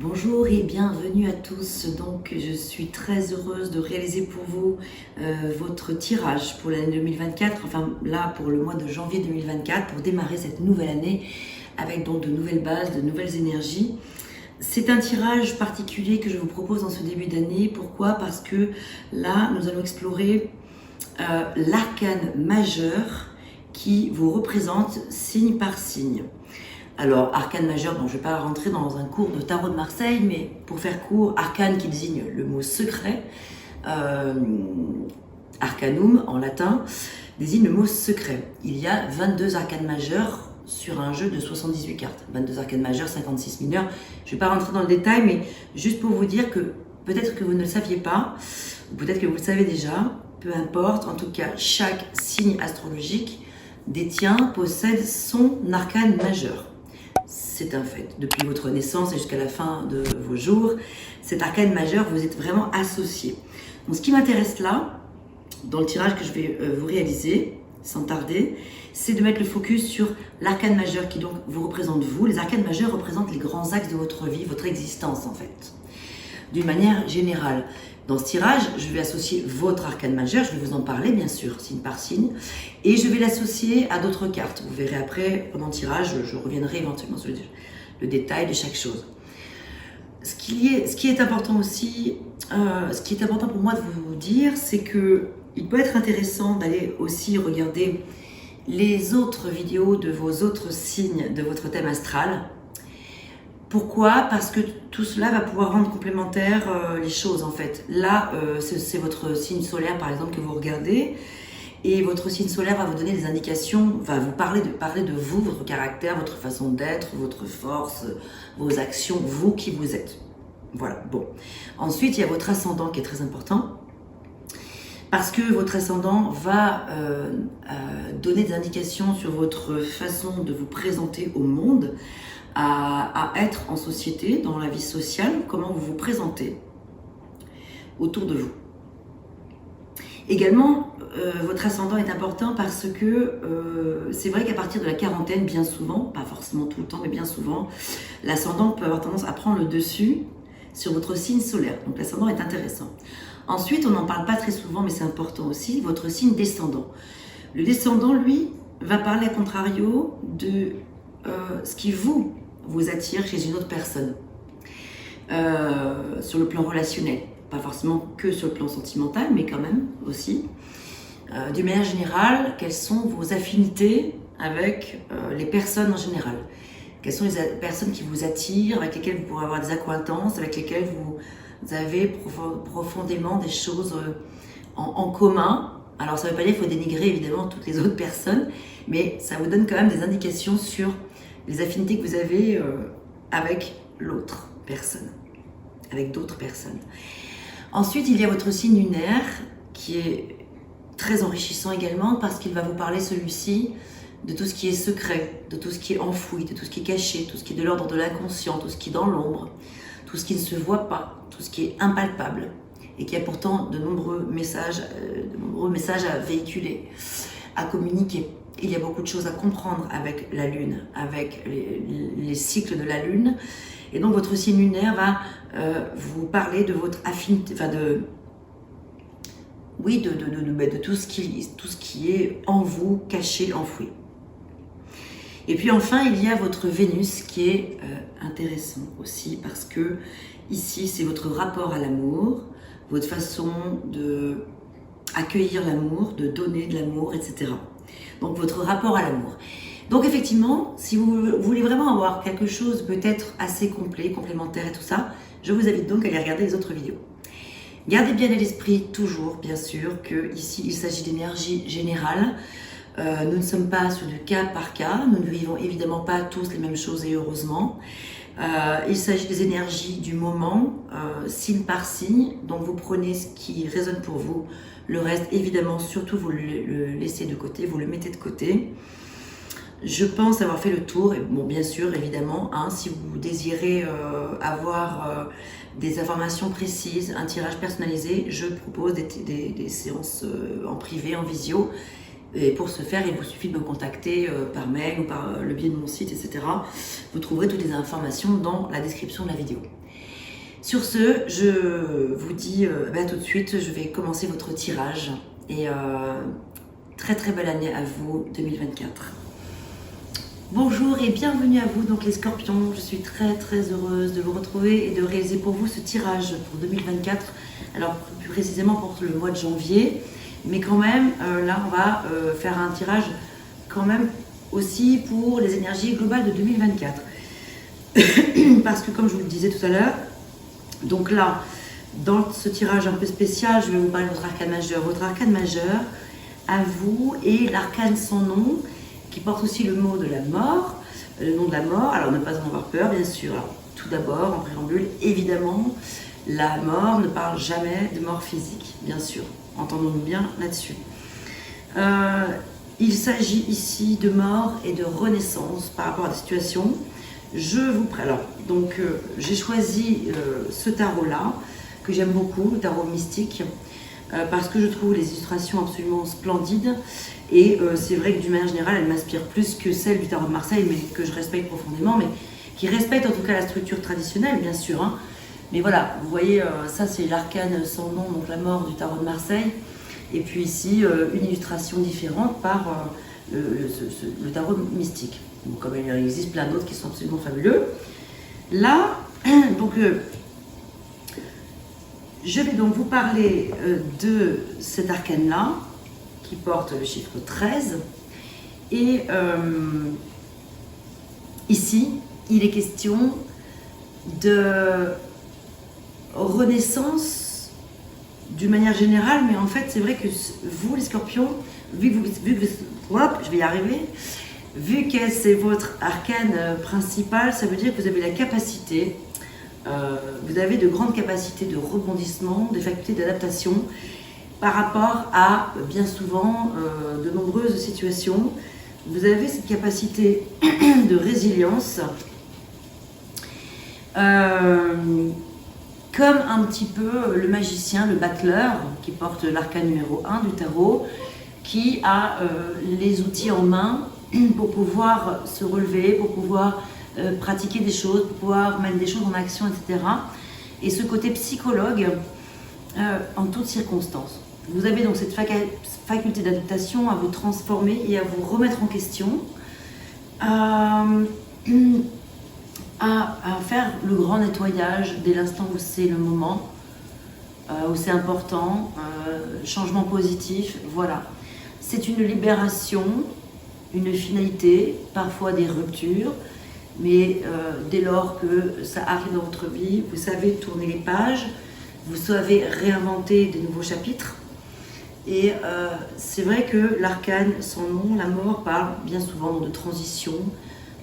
Bonjour et bienvenue à tous. Donc, je suis très heureuse de réaliser pour vous votre tirage pour l'année 2024, enfin là pour le mois de janvier 2024, pour démarrer cette nouvelle année avec donc de nouvelles bases, de nouvelles énergies. C'est un tirage particulier que je vous propose en ce début d'année. Pourquoi? Parce que là, nous allons explorer l'arcane majeur qui vous représente signe par signe. Alors, arcane majeur, donc je ne vais pas rentrer dans un cours de tarot de Marseille, mais pour faire court, arcane qui désigne le mot secret, arcanum en latin, désigne le mot secret. Il y a 22 arcanes majeurs sur un jeu de 78 cartes. 22 arcanes majeurs, 56 mineurs. Je ne vais pas rentrer dans le détail, mais juste pour vous dire que peut-être que vous ne le saviez pas, ou peut-être que vous le savez déjà, peu importe, en tout cas, chaque signe astrologique possède son arcane majeur. C'est un fait. Depuis votre naissance et jusqu'à la fin de vos jours, cet arcane majeur, vous êtes vraiment associé. Donc, ce qui m'intéresse là, dans le tirage que je vais vous réaliser, sans tarder, c'est de mettre le focus sur l'arcane majeur qui donc vous représente vous. Les arcanes majeurs représentent les grands axes de votre vie, votre existence en fait, d'une manière générale. Dans ce tirage, je vais associer votre arcane majeur, je vais vous en parler bien sûr, signe par signe, et je vais l'associer à d'autres cartes. Vous verrez après, pendant le tirage, je reviendrai éventuellement sur le détail de chaque chose. Ce qui est important aussi, ce qui est important pour moi de vous dire, c'est que il peut être intéressant d'aller aussi regarder les autres vidéos de vos autres signes de votre thème astral. Pourquoi? Parce que tout cela va pouvoir rendre complémentaires les choses en fait. Là, c'est votre signe solaire par exemple que vous regardez et votre signe solaire va vous donner des indications, va vous parler de vous, votre caractère, votre façon d'être, votre force, vos actions, vous qui vous êtes. Voilà, bon. Ensuite, il y a votre ascendant qui est très important parce que votre ascendant va donner des indications sur votre façon de vous présenter au monde, à être en société, dans la vie sociale, comment vous vous présentez autour de vous. Également, votre ascendant est important parce que c'est vrai qu'à partir de la quarantaine, bien souvent, pas forcément tout le temps, mais bien souvent, l'ascendant peut avoir tendance à prendre le dessus sur votre signe solaire. Donc l'ascendant est intéressant. Ensuite, on n'en parle pas très souvent, mais c'est important aussi, votre signe descendant. Le descendant, lui, va parler à contrario de ce qui vous attire chez une autre personne sur le plan relationnel, pas forcément que sur le plan sentimental, mais quand même aussi. D'une manière générale, quelles sont vos affinités avec les personnes en général? Quelles sont les personnes qui vous attirent, avec lesquelles vous pourrez avoir des accointances, avec lesquelles vous avez profondément des choses en commun? Alors ça ne veut pas dire qu'il faut dénigrer évidemment toutes les autres personnes, mais ça vous donne quand même des indications sur les affinités que vous avez avec l'autre personne, avec d'autres personnes. Ensuite, il y a votre signe lunaire qui est très enrichissant également parce qu'il va vous parler celui-ci de tout ce qui est secret, de tout ce qui est enfoui, de tout ce qui est caché, tout ce qui est de l'ordre de l'inconscient, tout ce qui est dans l'ombre, tout ce qui ne se voit pas, tout ce qui est impalpable et qui a pourtant de nombreux messages à véhiculer, à communiquer. Il y a beaucoup de choses à comprendre avec la Lune, avec les cycles de la Lune. Et donc, votre signe lunaire va vous parler de votre affinité, enfin de tout ce qui est en vous, caché, enfoui. Et puis enfin, il y a votre Vénus qui est intéressant aussi parce que ici, c'est votre rapport à l'amour, votre façon de accueillir l'amour, de donner de l'amour, etc. Donc votre rapport à l'amour. Donc effectivement, si vous voulez vraiment avoir quelque chose peut-être assez complet, complémentaire et tout ça, je vous invite donc à aller regarder les autres vidéos. Gardez bien à l'esprit toujours, bien sûr, que ici il s'agit d'énergie générale. Nous ne sommes pas sur du cas par cas, nous ne vivons évidemment pas tous les mêmes choses et heureusement. Il s'agit des énergies du moment, signe par signe, donc vous prenez ce qui résonne pour vous. Le reste, évidemment, surtout vous le laissez de côté, vous le mettez de côté. Je pense avoir fait le tour, et bon, bien sûr, évidemment, hein, si vous désirez avoir des informations précises, un tirage personnalisé, je propose des séances en privé, en visio. Et pour ce faire, il vous suffit de me contacter par mail ou par le biais de mon site, etc. Vous trouverez toutes les informations dans la description de la vidéo. Sur ce, je vous dis à tout de suite, je vais commencer votre tirage. Et très très belle année à vous, 2024. Bonjour et bienvenue à vous, donc les scorpions. Je suis très très heureuse de vous retrouver et de réaliser pour vous ce tirage pour 2024. Alors plus précisément pour le mois de janvier. Mais quand même, là, on va faire un tirage quand même aussi pour les énergies globales de 2024. Parce que comme je vous le disais tout à l'heure, donc là, dans ce tirage un peu spécial, je vais vous parler de votre arcane majeur. Votre arcane majeur, à vous, est l'arcane sans nom, qui porte aussi le mot de la mort, le nom de la mort. Alors ne pas en avoir peur, bien sûr. Alors, tout d'abord, en préambule, évidemment, la mort ne parle jamais de mort physique, bien sûr. Entendons-nous bien là-dessus. Il s'agit ici de mort et de renaissance par rapport à la situation. Alors, donc, j'ai choisi ce tarot-là, que j'aime beaucoup, le tarot mystique, parce que je trouve les illustrations absolument splendides. Et c'est vrai que d'une manière générale, elle m'inspire plus que celle du tarot de Marseille, mais que je respecte profondément, mais qui respecte en tout cas la structure traditionnelle, bien sûr, hein. Mais voilà, vous voyez, ça c'est l'arcane sans nom, donc la mort du tarot de Marseille. Et puis ici, une illustration différente par le tarot mystique. Donc, comme il existe plein d'autres qui sont absolument fabuleux. Là, donc, je vais donc vous parler de cet arcane-là, qui porte le chiffre 13. Et ici, il est question de renaissance d'une manière générale, mais en fait c'est vrai que vous les scorpions, vu que je vais y arriver, vu que c'est votre arcane principal, ça veut dire que vous avez la capacité, vous avez de grandes capacités de rebondissement, des facultés d'adaptation par rapport à bien souvent de nombreuses situations. Vous avez cette capacité de résilience, comme un petit peu le magicien, le battleur, qui porte l'arcane numéro 1 du tarot, qui a les outils en main pour pouvoir se relever, pour pouvoir pratiquer des choses, pour pouvoir mettre des choses en action, etc. Et ce côté psychologue en toutes circonstances. Vous avez donc cette faculté d'adaptation à vous transformer et à vous remettre en question, à faire le grand nettoyage dès l'instant où c'est le moment, où c'est important, changement positif, voilà. C'est une libération, une finalité, parfois des ruptures, mais dès lors que ça arrive dans votre vie, vous savez tourner les pages, vous savez réinventer de nouveaux chapitres. Et c'est vrai que l'arcane sans nom, la mort, parle bien souvent de transition,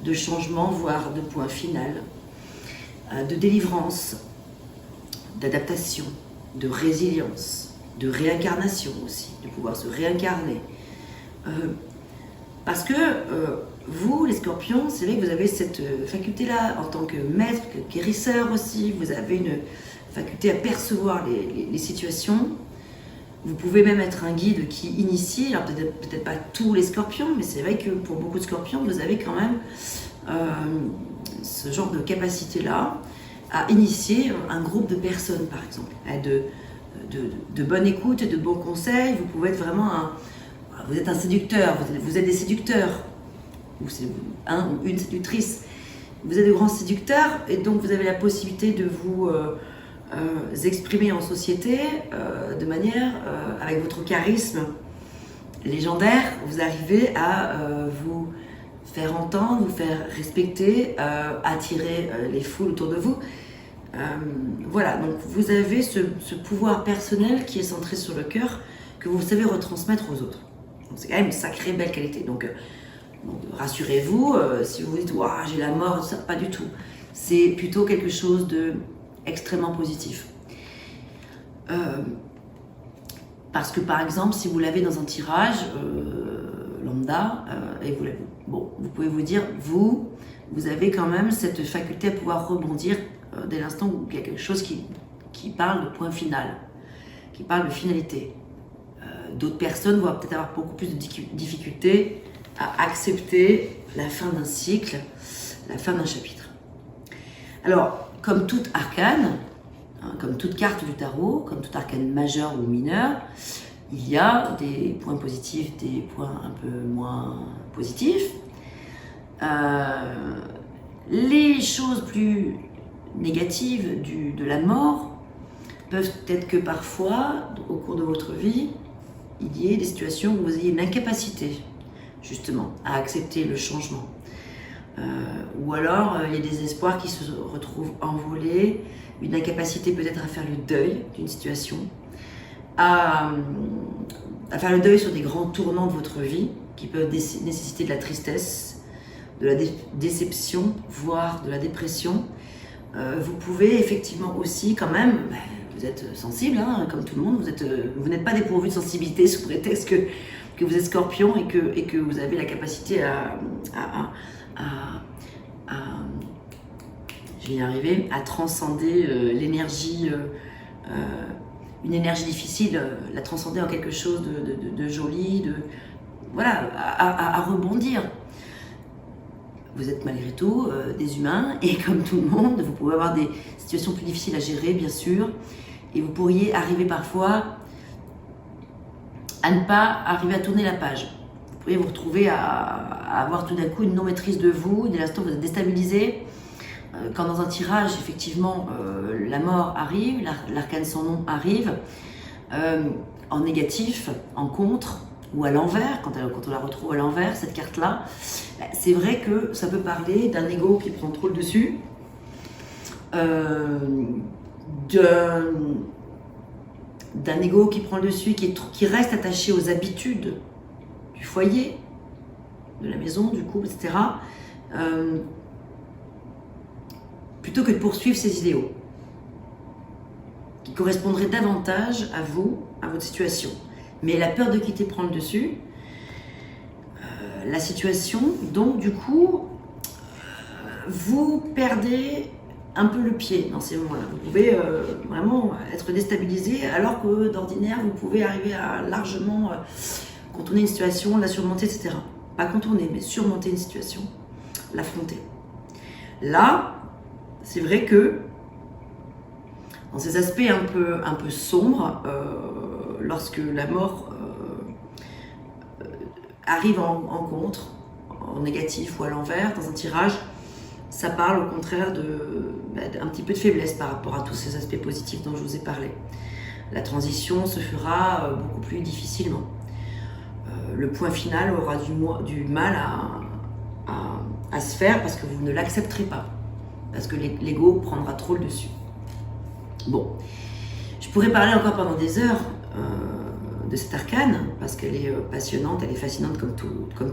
de changement, voire de point final, de délivrance, d'adaptation, de résilience, de réincarnation aussi, de pouvoir se réincarner. Parce que vous, les scorpions, c'est vrai que vous avez cette faculté-là en tant que maître, que guérisseur aussi, vous avez une faculté à percevoir les situations. Vous pouvez même être un guide qui initie, alors peut-être pas tous les scorpions, mais c'est vrai que pour beaucoup de scorpions, vous avez quand même ce genre de capacité-là à initier un groupe de personnes, par exemple, de bonne écoute et de bons conseils. Vous pouvez être vraiment vous êtes un séducteur, vous êtes des séducteurs, ou c'est un ou une séductrice. Vous êtes de grands séducteurs et donc vous avez la possibilité de vous exprimer en société de manière, avec votre charisme légendaire, vous arrivez à vous faire entendre, vous faire respecter, attirer les foules autour de vous. Voilà, donc vous avez ce pouvoir personnel qui est centré sur le cœur, que vous savez retransmettre aux autres. C'est quand même une sacrée belle qualité. Donc rassurez-vous, si vous vous dites « j'ai la mort », ça, pas du tout. C'est plutôt quelque chose de extrêmement positif. Parce que par exemple, si vous l'avez dans un tirage lambda, et vous pouvez vous dire, vous avez quand même cette faculté à pouvoir rebondir dès l'instant où il y a quelque chose qui parle de point final, qui parle de finalité, D'autres personnes vont peut-être avoir beaucoup plus de difficultés à accepter la fin d'un cycle, la fin d'un chapitre. Alors, comme toute arcane, comme toute carte du tarot, comme toute arcane majeure ou mineure, il y a des points positifs, des points un peu moins positifs. Les choses plus négatives de la mort peuvent être que parfois, au cours de votre vie, il y ait des situations où vous ayez une incapacité, justement, à accepter le changement. Ou alors, il y a des espoirs qui se retrouvent envolés, une incapacité peut-être à faire le deuil d'une situation, à faire le deuil sur des grands tournants de votre vie qui peuvent nécessiter de la tristesse, de la déception, voire de la dépression. Vous pouvez effectivement aussi quand même, vous êtes sensible, hein, comme tout le monde, vous n'êtes pas dépourvu de sensibilité sous prétexte que vous êtes scorpion et que vous avez la capacité je vais y arriver, à transcender l'énergie, une énergie difficile, la transcender en quelque chose de joli, voilà, à rebondir. Vous êtes malgré tout des humains et comme tout le monde, vous pouvez avoir des situations plus difficiles à gérer, bien sûr, et vous pourriez arriver parfois à ne pas arriver à tourner la page. Vous pourriez vous retrouver à avoir tout d'un coup une non-maîtrise de vous, dès l'instant où vous êtes déstabilisé. Quand dans un tirage, effectivement, la mort arrive, l'arcane sans nom arrive, en négatif, en contre, ou à l'envers, quand on la retrouve à l'envers, cette carte-là, c'est vrai que ça peut parler d'un ego qui prend trop le dessus, d'un ego qui prend le dessus, qui reste attaché aux habitudes du foyer, de la maison, du couple, etc., plutôt que de poursuivre ses idéaux, qui correspondraient davantage à vous, à votre situation. Mais la peur de quitter prend le dessus, la situation, donc du coup, vous perdez un peu le pied dans ces moments-là. Vous pouvez vraiment être déstabilisé, alors que d'ordinaire, vous pouvez arriver à largement contourner une situation, la surmonter, etc. Pas contourner, mais surmonter une situation, l'affronter. Là, c'est vrai que dans ces aspects un peu sombres, lorsque la mort arrive en contre, en négatif ou à l'envers, dans un tirage, ça parle au contraire d'un petit peu de faiblesse par rapport à tous ces aspects positifs dont je vous ai parlé. La transition se fera beaucoup plus difficilement. Le point final aura du mal à se faire parce que vous ne l'accepterez pas, parce que l'ego prendra trop le dessus. Bon, je pourrais parler encore pendant des heures de cette arcane, parce qu'elle est passionnante, elle est fascinante comme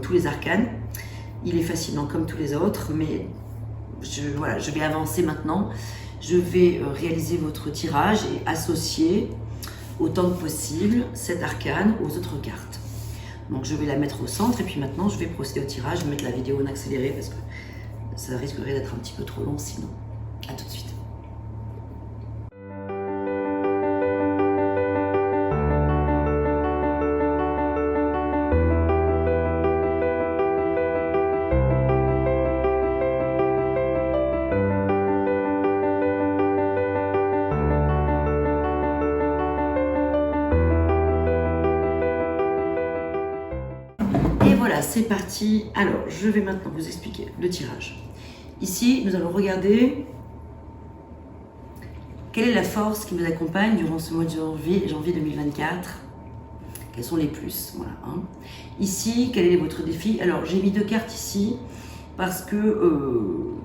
tous les arcanes. Il est fascinant comme tous les autres, mais je vais avancer maintenant. Je vais réaliser votre tirage et associer autant que possible cette arcane aux autres cartes. Donc je vais la mettre au centre et puis maintenant je vais procéder au tirage. Je vais mettre la vidéo en accéléré parce que ça risquerait d'être un petit peu trop long sinon. A tout de suite. C'est parti. Alors, je vais maintenant vous expliquer le tirage. Ici, nous allons regarder quelle est la force qui vous accompagne durant ce mois de janvier 2024. Quels sont les plus, voilà. Ici, quel est votre défi? Alors, j'ai mis 2 cartes ici parce que,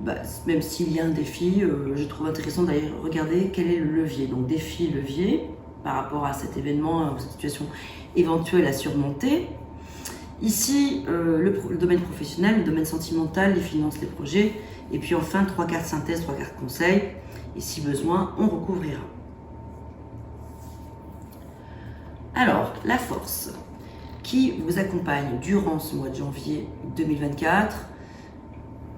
même s'il y a un défi, je trouve intéressant d'aller regarder quel est le levier. Donc, défi, levier, par rapport à cet événement, cette situation éventuelle à surmonter. Ici, le domaine professionnel, le domaine sentimental, les finances, les projets. Et puis enfin, 3 cartes synthèse, 3 cartes conseil. Et si besoin, on recouvrira. Alors, la force qui vous accompagne durant ce mois de janvier 2024.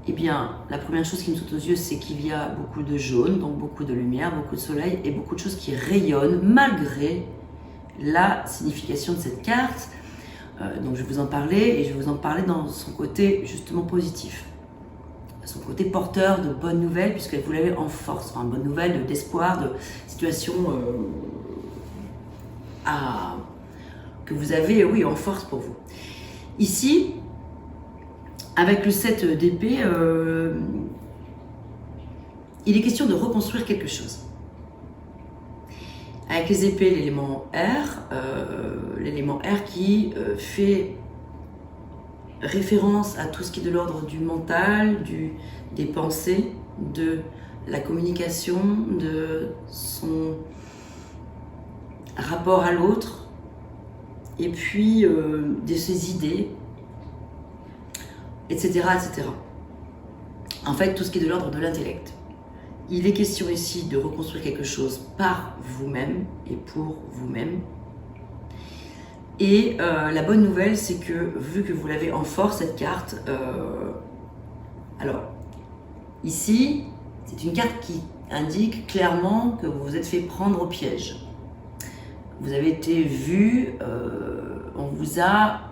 Eh bien, la première chose qui me saute aux yeux, c'est qu'il y a beaucoup de jaune, donc beaucoup de lumière, beaucoup de soleil et beaucoup de choses qui rayonnent malgré la signification de cette carte. Donc je vais vous en parler et je vais vous en parler dans son côté justement positif. Son côté porteur de bonnes nouvelles, puisque vous l'avez en force, enfin, bonnes nouvelles d'espoir, de situation que vous avez, oui, en force pour vous. Ici, avec le 7 d'épée, il est question de reconstruire quelque chose. Avec les épées, l'élément R qui fait référence à tout ce qui est de l'ordre du mental, des pensées, de la communication, de son rapport à l'autre, et puis de ses idées, etc., etc. En fait, tout ce qui est de l'ordre de l'intellect. Il est question ici de reconstruire quelque chose par vous-même et pour vous-même. Et la bonne nouvelle, c'est que vu que vous l'avez en force, cette carte, alors ici, c'est une carte qui indique clairement que vous vous êtes fait prendre au piège. Vous avez été vu, on vous a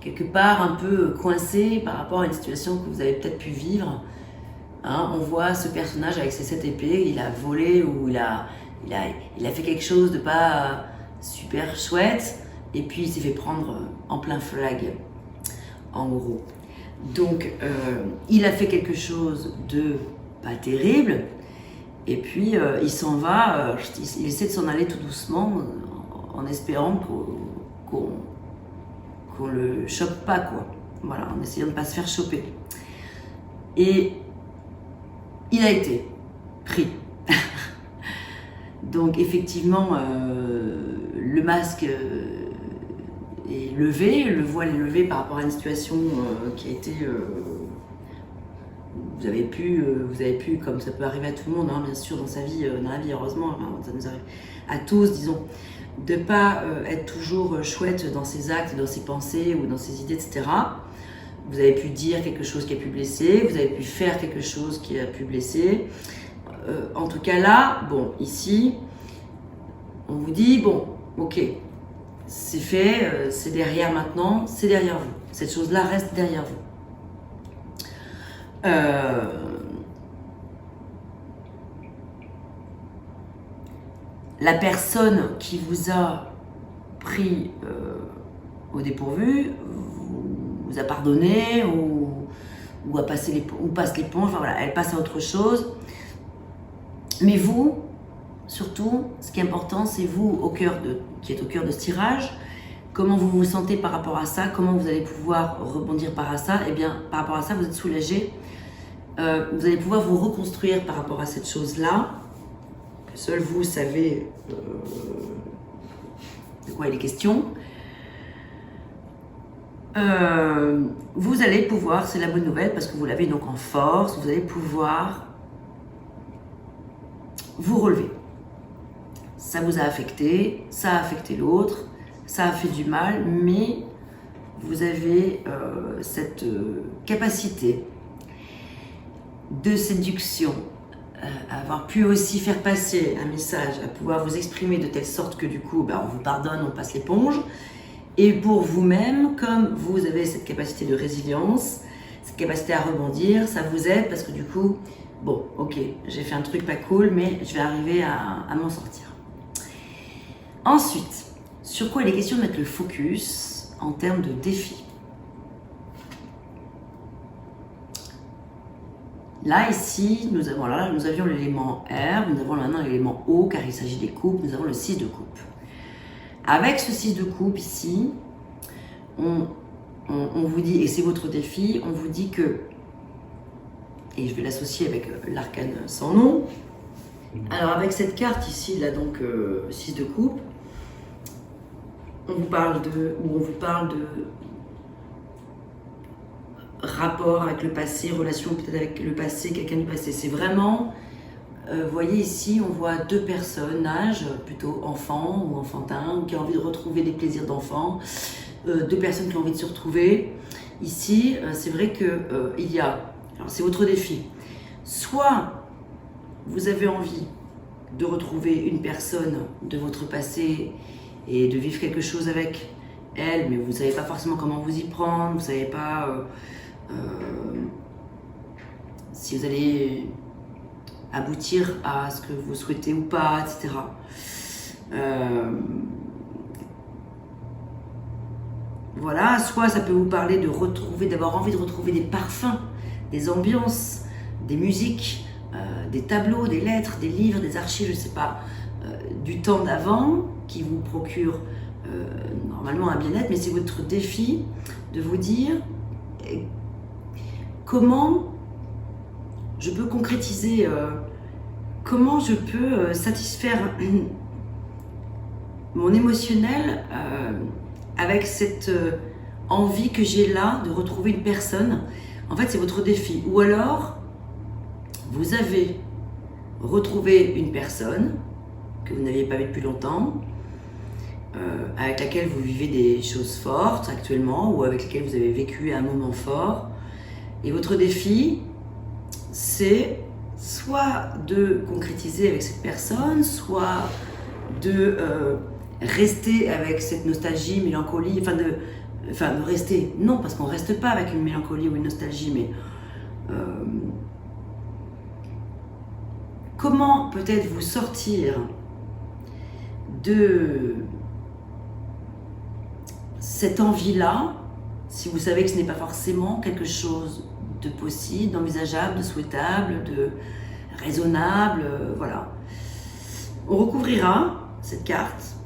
quelque part un peu coincé par rapport à une situation que vous avez peut-être pu vivre. Hein, on voit ce personnage avec ses 7 épées, il a volé ou il a fait quelque chose de pas super chouette. Et puis il s'est fait prendre en plein flag, en gros. Donc il a fait quelque chose de pas terrible, et puis il s'en va, il essaie de s'en aller tout doucement, en espérant qu'on le chope pas, quoi. Voilà, en essayant de ne pas se faire choper. Et il a été pris. Donc effectivement, le masque est levé, le voile est levé par rapport à une situation qui a été... vous avez pu, comme ça peut arriver à tout le monde, hein, bien sûr, dans sa vie, heureusement, enfin, ça nous arrive à tous, disons, de ne pas être toujours chouette dans ses actes, dans ses pensées ou dans ses idées, etc. Vous avez pu dire quelque chose qui a pu blesser, vous avez pu faire quelque chose qui a pu blesser. En tout cas là, bon, ici, on vous dit, bon, ok, c'est fait, c'est derrière maintenant, c'est derrière vous. Cette chose-là reste derrière vous. La personne qui vous a pris au dépourvu vous a pardonné ou passe l'éponge, enfin voilà, elle passe à autre chose. Mais vous, surtout, ce qui est important, c'est vous qui êtes au cœur de ce tirage. Comment vous vous sentez par rapport à ça? Comment vous allez pouvoir rebondir par rapport à ça? Eh bien, par rapport à ça, vous êtes soulagé. Vous allez pouvoir vous reconstruire par rapport à cette chose-là. Que seul vous savez de quoi il est question. Vous allez pouvoir, c'est la bonne nouvelle, parce que vous l'avez donc en force, vous allez pouvoir vous relever. Ça vous a affecté, ça a affecté l'autre, ça a fait du mal, mais vous avez cette capacité de séduction, à avoir pu aussi faire passer un message, à pouvoir vous exprimer de telle sorte que du coup, on vous pardonne, on passe l'éponge. Et pour vous-même, comme vous avez cette capacité de résilience, cette capacité à rebondir, ça vous aide parce que du coup, bon, ok, j'ai fait un truc pas cool, mais je vais arriver à m'en sortir. Ensuite, sur quoi il est question de mettre le focus en termes de défis? Là, ici, nous avions l'élément R, nous avons maintenant l'élément O, car il s'agit des coupes, nous avons le 6 de coupe. Avec ce 6 de coupe ici, on vous dit, et c'est votre défi, on vous dit que, et je vais l'associer avec l'arcane sans nom. Alors avec cette carte ici, là donc 6 de coupe, on vous parle de rapport avec le passé, relation peut-être avec le passé, quelqu'un du passé. C'est vraiment, vous voyez ici, on voit deux personnages, plutôt enfants ou enfantins, ou qui ont envie de retrouver des plaisirs d'enfants, deux personnes qui ont envie de se retrouver. Ici, c'est vrai que alors c'est votre défi. Soit vous avez envie de retrouver une personne de votre passé et de vivre quelque chose avec elle, mais vous ne savez pas forcément comment vous y prendre, vous ne savez pas si vous allez aboutir à ce que vous souhaitez ou pas, etc. Voilà, soit ça peut vous parler de retrouver, d'avoir envie de retrouver des parfums, des ambiances, des musiques, des tableaux, des lettres, des livres, des archives, je ne sais pas, du temps d'avant qui vous procure normalement un bien-être, mais c'est votre défi de vous dire comment je peux concrétiser, comment je peux satisfaire mon émotionnel avec cette envie que j'ai là de retrouver une personne. En fait, c'est votre défi. Ou alors, vous avez retrouvé une personne que vous n'aviez pas vue depuis longtemps, avec laquelle vous vivez des choses fortes actuellement, ou avec laquelle vous avez vécu un moment fort. Et votre défi, c'est soit de concrétiser avec cette personne, soit de rester avec cette nostalgie, mélancolie, enfin de rester, non, parce qu'on ne reste pas avec une mélancolie ou une nostalgie, mais comment peut-être vous sortir de cette envie-là, si vous savez que ce n'est pas forcément quelque chose de possible, d'envisageable, de souhaitable, de raisonnable, voilà. On recouvrira cette carte.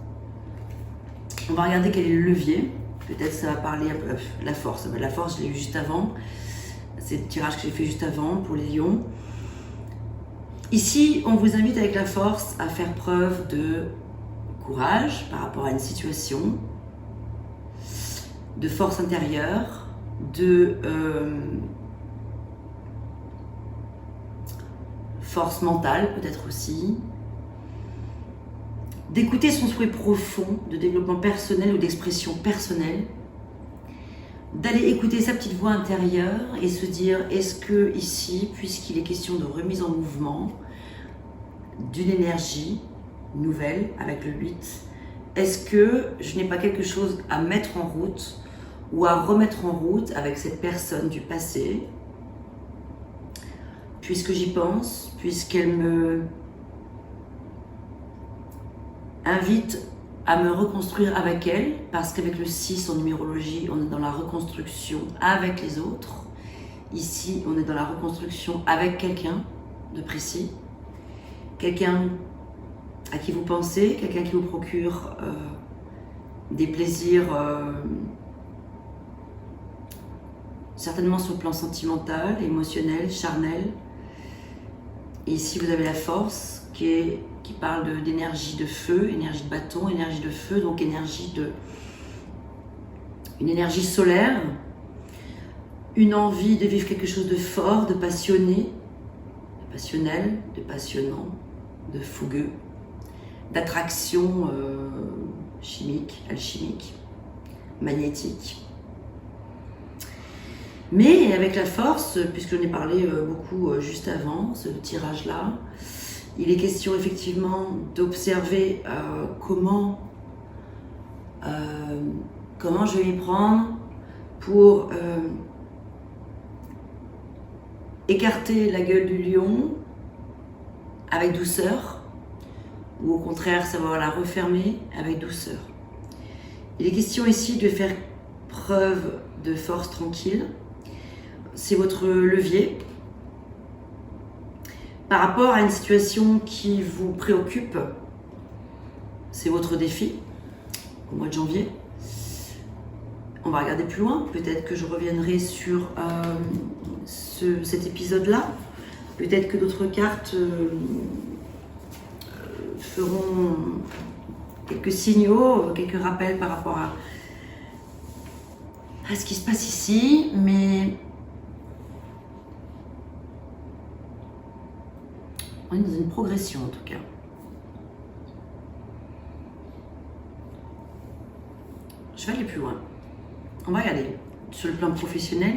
On va regarder quel est le levier. Peut-être ça va parler un peu de la force. La force, je l'ai eu juste avant. C'est le tirage que j'ai fait juste avant pour les lions. Ici, on vous invite avec la force à faire preuve de courage par rapport à une situation, de force intérieure, de force mentale peut-être aussi, d'écouter son souhait profond de développement personnel ou d'expression personnelle, d'aller écouter sa petite voix intérieure et se dire, est-ce que ici, puisqu'il est question de remise en mouvement, d'une énergie nouvelle avec le 8, est-ce que je n'ai pas quelque chose à mettre en route ou à remettre en route avec cette personne du passé, puisque j'y pense, puisqu'elle me invite à me reconstruire avec elle, parce qu'avec le 6 en numérologie, on est dans la reconstruction avec les autres. Ici, on est dans la reconstruction avec quelqu'un de précis, quelqu'un à qui vous pensez, quelqu'un qui vous procure des plaisirs, certainement sur le plan sentimental, émotionnel, charnel. Et ici, vous avez la force qui parle d'énergie de feu, énergie de bâton, énergie de feu, donc une énergie solaire, une envie de vivre quelque chose de fort, de passionné, de passionnel, de passionnant, de fougueux, d'attraction chimique, alchimique, magnétique. Mais avec la force, puisque j'en ai parlé beaucoup juste avant ce tirage-là, il est question effectivement d'observer comment je vais m'y prendre pour écarter la gueule du lion avec douceur, ou au contraire savoir la refermer avec douceur. Il est question ici de faire preuve de force tranquille. C'est votre levier par rapport à une situation qui vous préoccupe. C'est votre défi au mois de janvier. On va regarder plus loin. Peut-être que je reviendrai sur cet épisode-là. Peut-être que d'autres cartes feront quelques signaux, quelques rappels par rapport à ce qui se passe ici. Mais on est dans une progression en tout cas. Je vais aller plus loin. On va regarder sur le plan professionnel.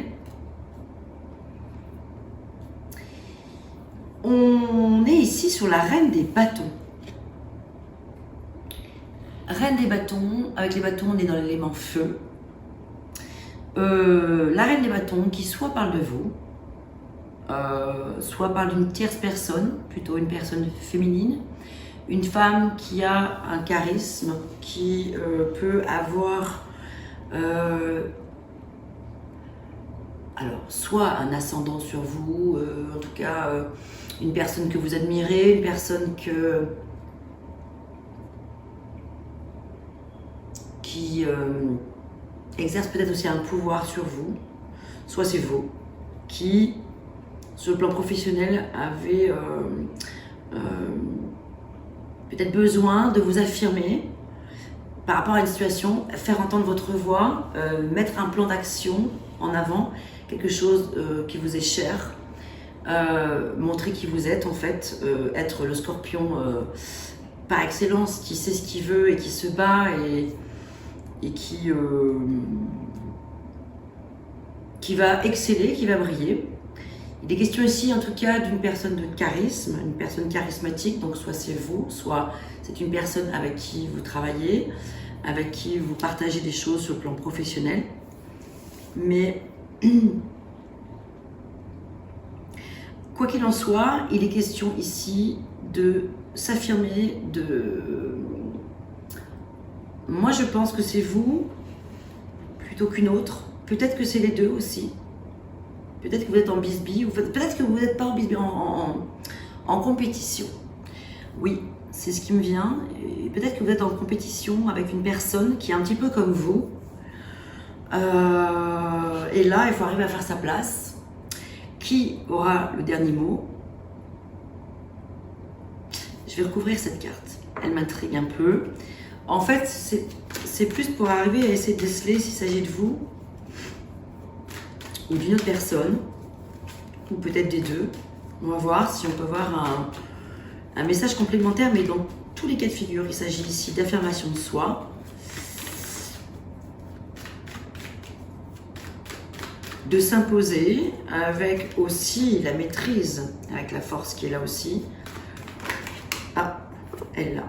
On est ici sur la reine des bâtons. Reine des bâtons, avec les bâtons, on est dans l'élément feu. La reine des bâtons qui soit parle de vous, soit parle d'une tierce personne, plutôt une personne féminine, une femme qui a un charisme, qui peut avoir alors soit un ascendant sur vous, en tout cas une personne que vous admirez, une personne qui exerce peut-être aussi un pouvoir sur vous, soit c'est vous qui, sur le plan professionnel, avez peut-être besoin de vous affirmer par rapport à une situation, faire entendre votre voix, mettre un plan d'action en avant, quelque chose qui vous est cher, montrer qui vous êtes en fait, être le scorpion par excellence, qui sait ce qu'il veut et qui se bat et qui va exceller, qui va briller. Il est question ici en tout cas d'une personne de charisme, une personne charismatique, donc soit c'est vous, soit c'est une personne avec qui vous travaillez, avec qui vous partagez des choses sur le plan professionnel. Mais quoi qu'il en soit, il est question ici de s'affirmer, Moi je pense que c'est vous plutôt qu'une autre, peut-être que c'est les deux aussi. Peut-être que vous êtes en bisbille, ou peut-être que vous n'êtes pas en bisbille, en compétition. Oui, c'est ce qui me vient. Et peut-être que vous êtes en compétition avec une personne qui est un petit peu comme vous. Et là, il faut arriver à faire sa place. Qui aura le dernier mot? Je vais recouvrir cette carte. Elle m'intrigue un peu. En fait, c'est plus pour arriver à essayer de déceler s'il s'agit de vous ou d'une autre personne, ou peut-être des deux. On va voir si on peut avoir un message complémentaire, mais dans tous les cas de figure, il s'agit ici d'affirmation de soi, de s'imposer, avec aussi la maîtrise, avec la force qui est là aussi. Ah, elle là.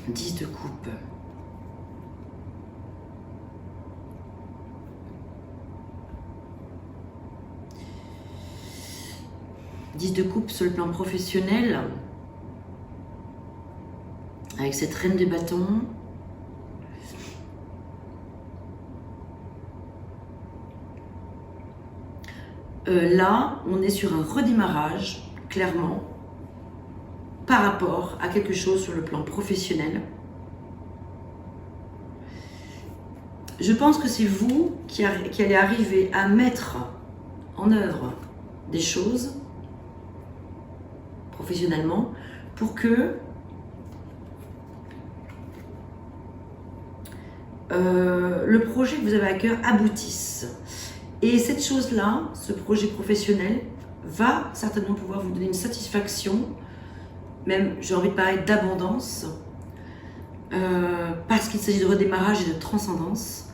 10 de coupe. De coupe sur le plan professionnel, avec cette reine de bâtons. Là, on est sur un redémarrage, clairement, par rapport à quelque chose sur le plan professionnel. Je pense que c'est vous qui allez arriver à mettre en œuvre des choses professionnellement pour que le projet que vous avez à cœur aboutisse. Et cette chose-là, ce projet professionnel, va certainement pouvoir vous donner une satisfaction, même j'ai envie de parler d'abondance, parce qu'il s'agit de redémarrage et de transcendance,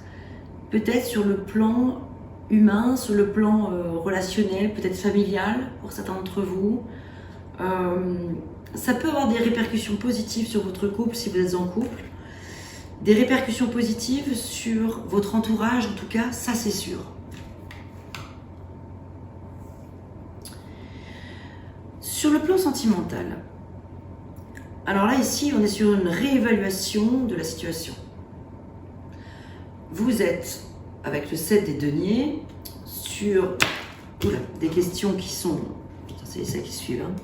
peut-être sur le plan humain, sur le plan relationnel, peut-être familial pour certains d'entre vous. Ça peut avoir des répercussions positives sur votre couple si vous êtes en couple, des répercussions positives sur votre entourage, en tout cas, ça c'est sûr. Sur le plan sentimental, alors là ici on est sur une réévaluation de la situation. Vous êtes avec le 7 des deniers sur des questions qui sont, c'est celles qui suivent, hein.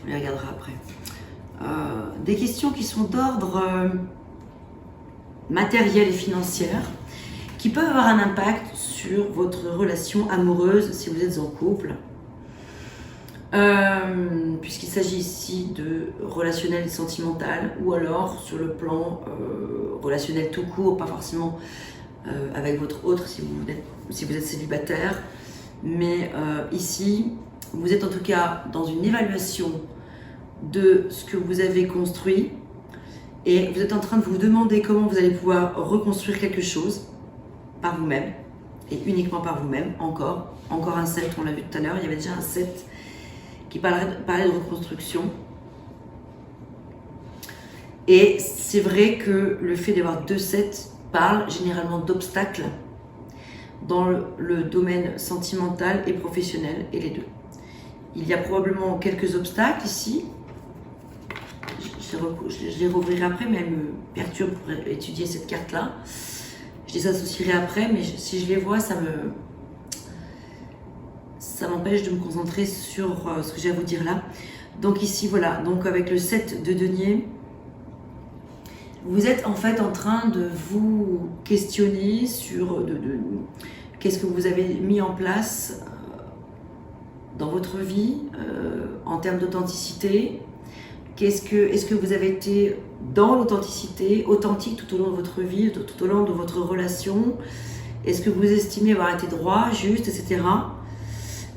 On les regardera après. Des questions qui sont d'ordre matériel et financière, qui peuvent avoir un impact sur votre relation amoureuse si vous êtes en couple. Puisqu'il s'agit ici de relationnel et sentimental, ou alors sur le plan relationnel tout court, pas forcément avec votre autre si vous êtes célibataire, mais ici vous êtes en tout cas dans une évaluation de ce que vous avez construit et vous êtes en train de vous demander comment vous allez pouvoir reconstruire quelque chose par vous-même et uniquement par vous-même. Encore un 7, on l'a vu tout à l'heure, il y avait déjà un 7. qui parlait de reconstruction. Et c'est vrai que le fait d'avoir 2-7 parle généralement d'obstacles dans le domaine sentimental et professionnel, et les deux. Il y a probablement quelques obstacles ici. Je les rouvrirai après, mais elles me perturbent pour étudier cette carte-là. Je les associerai après, mais si je les vois, ça m'empêche de me concentrer sur ce que j'ai à vous dire là. Donc ici, voilà, donc avec le 7 de denier, vous êtes en fait en train de vous questionner sur qu'est-ce que vous avez mis en place dans votre vie en termes d'authenticité. Est-ce que vous avez été dans l'authenticité, authentique tout au long de votre vie, tout au long de votre relation? Est-ce que vous estimez avoir été droit, juste, etc.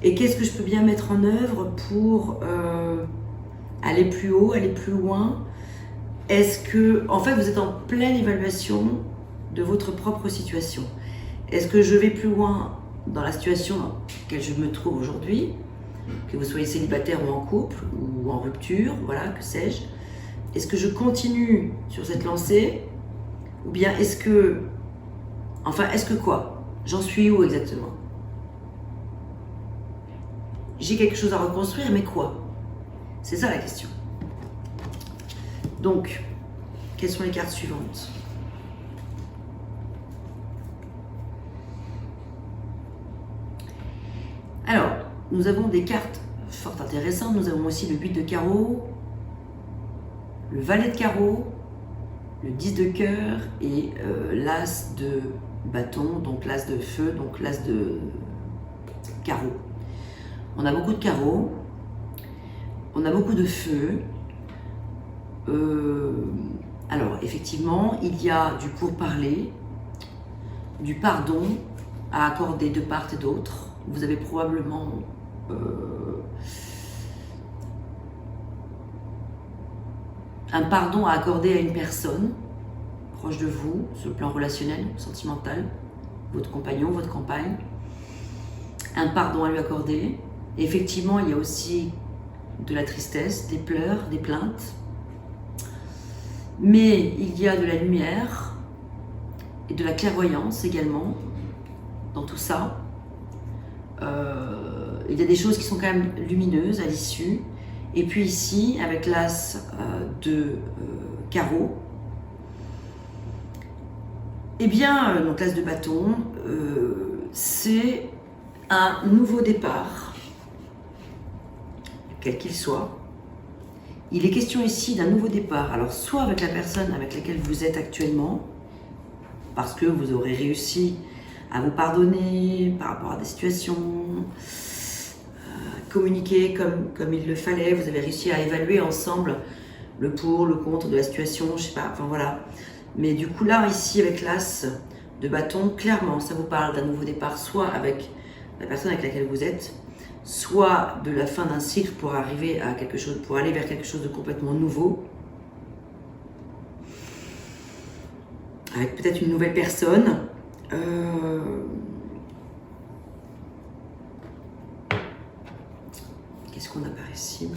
Et qu'est-ce que je peux bien mettre en œuvre pour aller plus haut, aller plus loin? Est-ce que, en fait, vous êtes en pleine évaluation de votre propre situation? Est-ce que je vais plus loin dans la situation dans laquelle je me trouve aujourd'hui? Que vous soyez célibataire ou en couple, ou en rupture, voilà, que sais-je. Est-ce que je continue sur cette lancée? Ou bien est-ce que... Enfin, est-ce que quoi? J'en suis où exactement? J'ai quelque chose à reconstruire, mais quoi? C'est ça la question. Donc, quelles sont les cartes suivantes? Alors, nous avons des cartes fort intéressantes. Nous avons aussi le 8 de carreau, le valet de carreau, le 10 de cœur et l'as de bâton, donc l'as de feu, donc l'as de carreau. On a beaucoup de carreaux, on a beaucoup de feu. Alors, effectivement, il y a du pourparler, du pardon à accorder de part et d'autre. Vous avez probablement un pardon à accorder à une personne proche de vous, sur le plan relationnel, sentimental, votre compagnon, votre compagne. Un pardon à lui accorder. Et effectivement, il y a aussi de la tristesse, des pleurs, des plaintes. Mais il y a de la lumière et de la clairvoyance également dans tout ça. Il y a des choses qui sont quand même lumineuses à l'issue. Et puis ici, avec l'as de carreau, eh bien, donc l'as de bâton, c'est un nouveau départ, quel qu'il soit. Il est question ici d'un nouveau départ, alors soit avec la personne avec laquelle vous êtes actuellement, parce que vous aurez réussi à vous pardonner par rapport à des situations, communiquer comme il le fallait, vous avez réussi à évaluer ensemble le pour, le contre de la situation, je sais pas, enfin voilà. Mais du coup là, ici avec l'as de bâton, clairement, ça vous parle d'un nouveau départ, soit avec la personne avec laquelle vous êtes, soit de la fin d'un cycle pour arriver à quelque chose, pour aller vers quelque chose de complètement nouveau, avec peut-être une nouvelle personne. Qu'est-ce qu'on a par ici?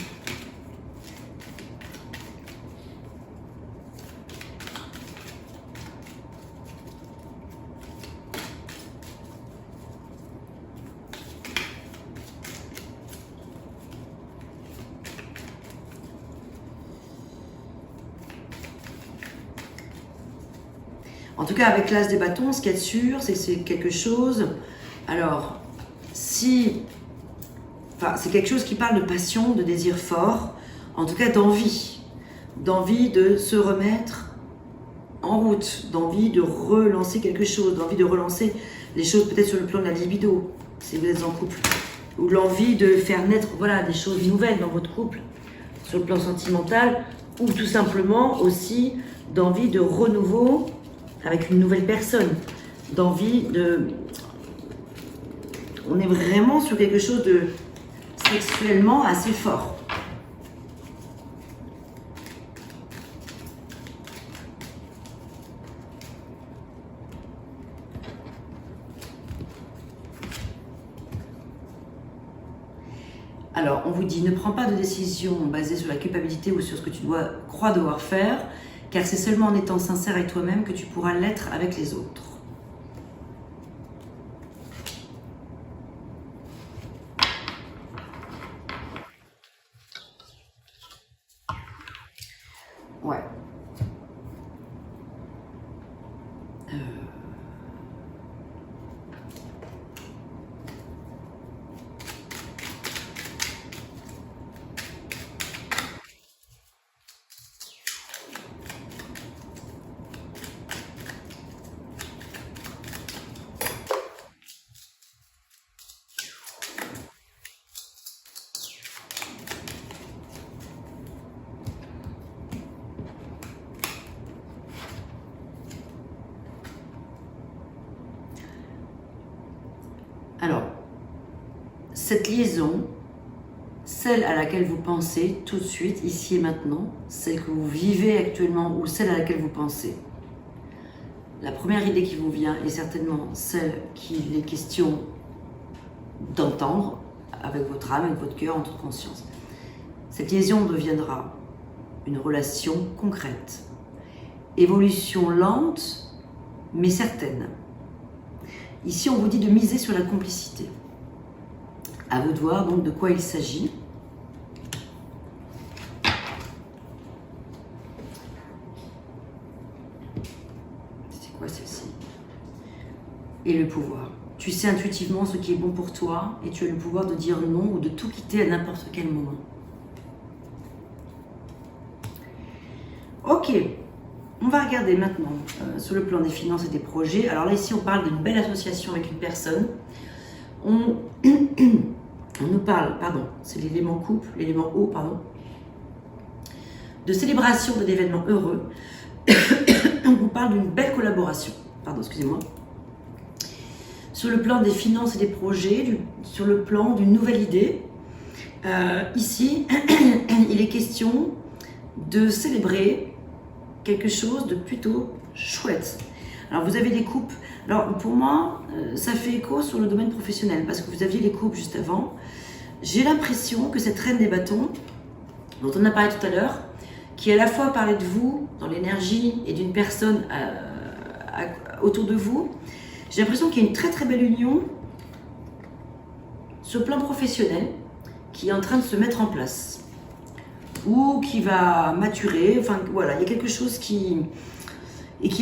En tout cas, avec l'as des bâtons, ce qu'il y a de sûr, c'est que c'est quelque chose... Alors, si... Enfin, c'est quelque chose qui parle de passion, de désir fort, en tout cas d'envie. D'envie de se remettre en route, d'envie de relancer quelque chose, d'envie de relancer les choses peut-être sur le plan de la libido, si vous êtes en couple. Ou l'envie de faire naître, voilà, des choses nouvelles dans votre couple, sur le plan sentimental, ou tout simplement aussi d'envie de renouveau avec une nouvelle personne, d'envie de... On est vraiment sur quelque chose de sexuellement assez fort. Alors, Alors, on vous dit, ne prends pas de décision basée sur la culpabilité ou sur ce que tu crois devoir faire, car c'est seulement en étant sincère avec toi-même que tu pourras l'être avec les autres. Ouais. Alors, cette liaison, celle à laquelle vous pensez tout de suite, ici et maintenant, celle que vous vivez actuellement ou celle à laquelle vous pensez, la première idée qui vous vient est certainement celle qu'il est question d'entendre avec votre âme, avec votre cœur, en toute conscience. Cette liaison deviendra une relation concrète, évolution lente mais certaine. Ici, on vous dit de miser sur la complicité. À vous de voir donc de quoi il s'agit. C'est quoi celle-ci? Et le pouvoir. Tu sais intuitivement ce qui est bon pour toi et tu as le pouvoir de dire non ou de tout quitter à n'importe quel moment. Ok. On va regarder maintenant sur le plan des finances et des projets. Alors là, ici, on parle d'une belle association avec une personne. On nous parle, pardon, c'est l'élément couple, l'élément eau, pardon, de célébration d'un événement heureux. On vous parle d'une belle collaboration. Pardon, excusez-moi. Sur le plan des finances et des projets, sur le plan d'une nouvelle idée, ici, il est question de célébrer quelque chose de plutôt chouette. Alors vous avez des coupes. Alors pour moi, ça fait écho sur le domaine professionnel parce que vous aviez les coupes juste avant. J'ai l'impression que cette reine des bâtons, dont on a parlé tout à l'heure, qui à la fois parlait de vous dans l'énergie et d'une personne autour de vous, j'ai l'impression qu'il y a une très très belle union sur le plan professionnel qui est en train de se mettre en place. Ou qui va maturer, enfin voilà, il y a quelque chose qui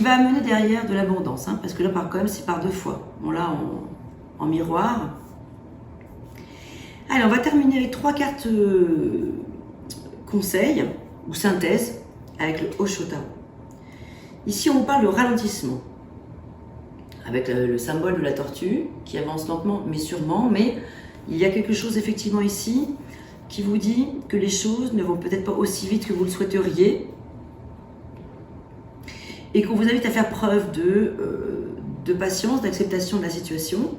va amener derrière de l'abondance, hein, parce que là quand même c'est par deux fois, bon là en miroir. Allez, on va terminer avec 3 cartes conseils ou synthèse avec le Oshota. Ici on vous parle de ralentissement, avec le symbole de la tortue qui avance lentement mais sûrement, mais il y a quelque chose effectivement ici qui vous dit que les choses ne vont peut-être pas aussi vite que vous le souhaiteriez et qu'on vous invite à faire preuve de patience, d'acceptation de la situation,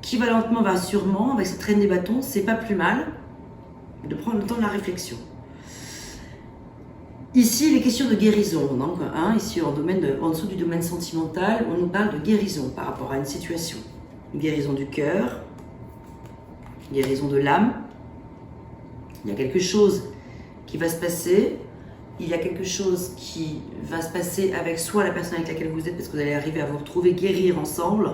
qui va lentement, va sûrement, avec cette reine des bâtons, c'est pas plus mal de prendre le temps de la réflexion. Ici, il est question de guérison, donc, hein, ici en dessous du domaine sentimental, on nous parle de guérison par rapport à une situation. Une guérison du cœur, une guérison de l'âme. Il y a quelque chose qui va se passer, il y a quelque chose qui va se passer avec soit la personne avec laquelle vous êtes, parce que vous allez arriver à vous retrouver, guérir ensemble,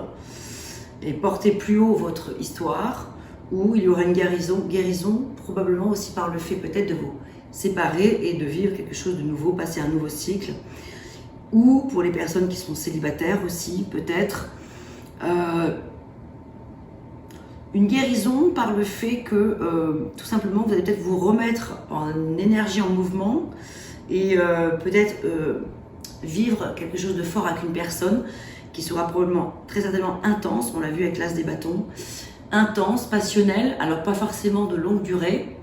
et porter plus haut votre histoire, ou il y aura une guérison probablement aussi par le fait peut-être de vous séparer et de vivre quelque chose de nouveau, passer un nouveau cycle, ou pour les personnes qui sont célibataires aussi, peut-être, une guérison par le fait que tout simplement vous allez peut-être vous remettre en énergie, en mouvement et peut-être vivre quelque chose de fort avec une personne qui sera probablement très certainement intense, on l'a vu avec l'As des bâtons, intense, passionnelle, alors pas forcément de longue durée,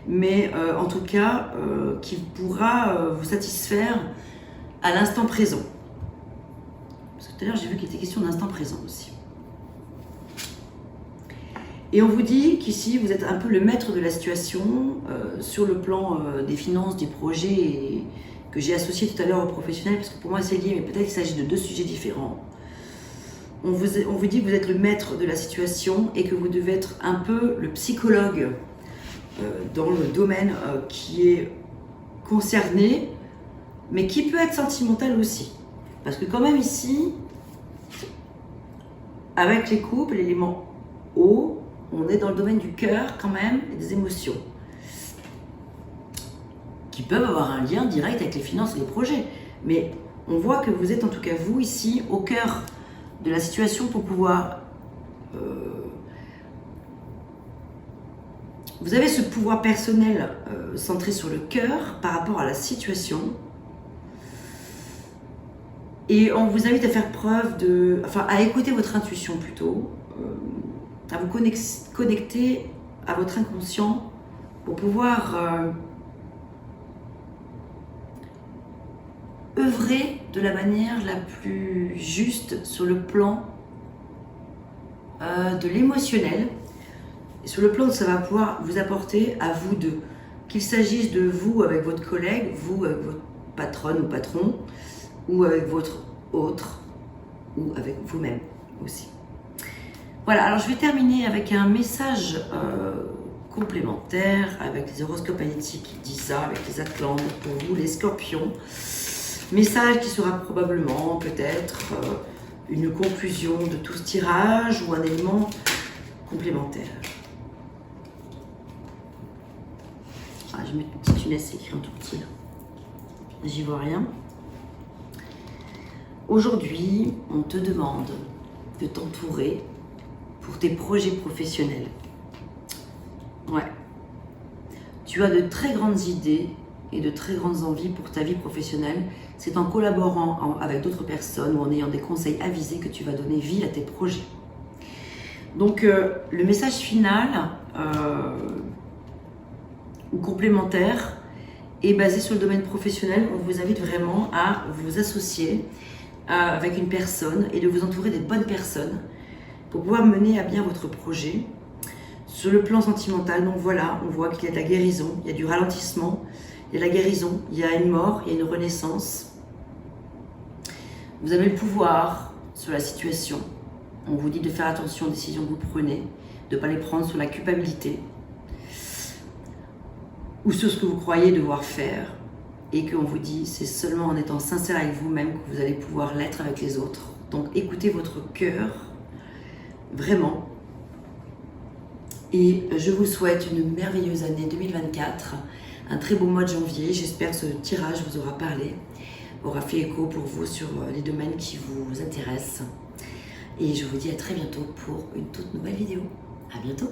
mais en tout cas qui pourra vous satisfaire à l'instant présent. Parce que tout à l'heure j'ai vu qu'il était question d'instant présent aussi. Et on vous dit qu'ici, vous êtes un peu le maître de la situation sur le plan des finances, des projets que j'ai associé tout à l'heure au professionnel, parce que pour moi c'est lié, mais peut-être qu'il s'agit de deux sujets différents. on vous dit que vous êtes le maître de la situation et que vous devez être un peu le psychologue dans le domaine qui est concerné, mais qui peut être sentimental aussi. Parce que quand même ici, avec les couples, l'élément eau, on est dans le domaine du cœur quand même et des émotions qui peuvent avoir un lien direct avec les finances et les projets. Mais on voit que vous êtes en tout cas vous ici au cœur de la situation pour pouvoir... vous avez ce pouvoir personnel centré sur le cœur par rapport à la situation. Et on vous invite à faire preuve de... Enfin, à écouter votre intuition plutôt, à vous connecter à votre inconscient pour pouvoir œuvrer de la manière la plus juste sur le plan de l'émotionnel, et sur le plan où ça va pouvoir vous apporter à vous deux, qu'il s'agisse de vous avec votre collègue, vous avec votre patronne ou patron, ou avec votre autre, ou avec vous-même aussi. Voilà, alors je vais terminer avec un message complémentaire avec les horoscopes magnétiques d'Isa, avec les Atlantes pour vous, les Scorpions. Message qui sera probablement peut-être une conclusion de tout ce tirage ou un élément complémentaire. Ah, je vais mettre une petite lunette, c'est écrit en tout petit là. J'y vois rien. Aujourd'hui, on te demande de t'entourer pour tes projets professionnels. Ouais. Tu as de très grandes idées et de très grandes envies pour ta vie professionnelle. C'est en collaborant avec d'autres personnes ou en ayant des conseils avisés que tu vas donner vie à tes projets. Donc, le message final ou complémentaire est basé sur le domaine professionnel. On vous invite vraiment à vous associer avec une personne et de vous entourer des bonnes personnes pour pouvoir mener à bien votre projet. Sur le plan sentimental, donc voilà, on voit qu'il y a de la guérison, il y a du ralentissement, il y a de la guérison, il y a une mort, il y a une renaissance. Vous avez le pouvoir sur la situation. On vous dit de faire attention aux décisions que vous prenez, de ne pas les prendre sur la culpabilité ou sur ce que vous croyez devoir faire, et qu'on vous dit c'est seulement en étant sincère avec vous-même que vous allez pouvoir l'être avec les autres. Donc écoutez votre cœur, vraiment. Et je vous souhaite une merveilleuse année 2024, un très beau mois de janvier. J'espère que ce tirage vous aura parlé, aura fait écho pour vous sur les domaines qui vous intéressent. Et je vous dis à très bientôt pour une toute nouvelle vidéo. À bientôt.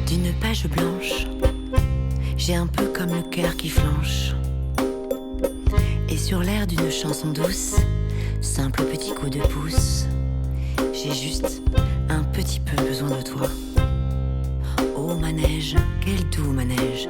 D'une page blanche, j'ai un peu comme le cœur qui flanche. Et sur l'air d'une chanson douce, simple petit coup de pouce, j'ai juste un petit peu besoin de toi. Oh manège, quel doux manège,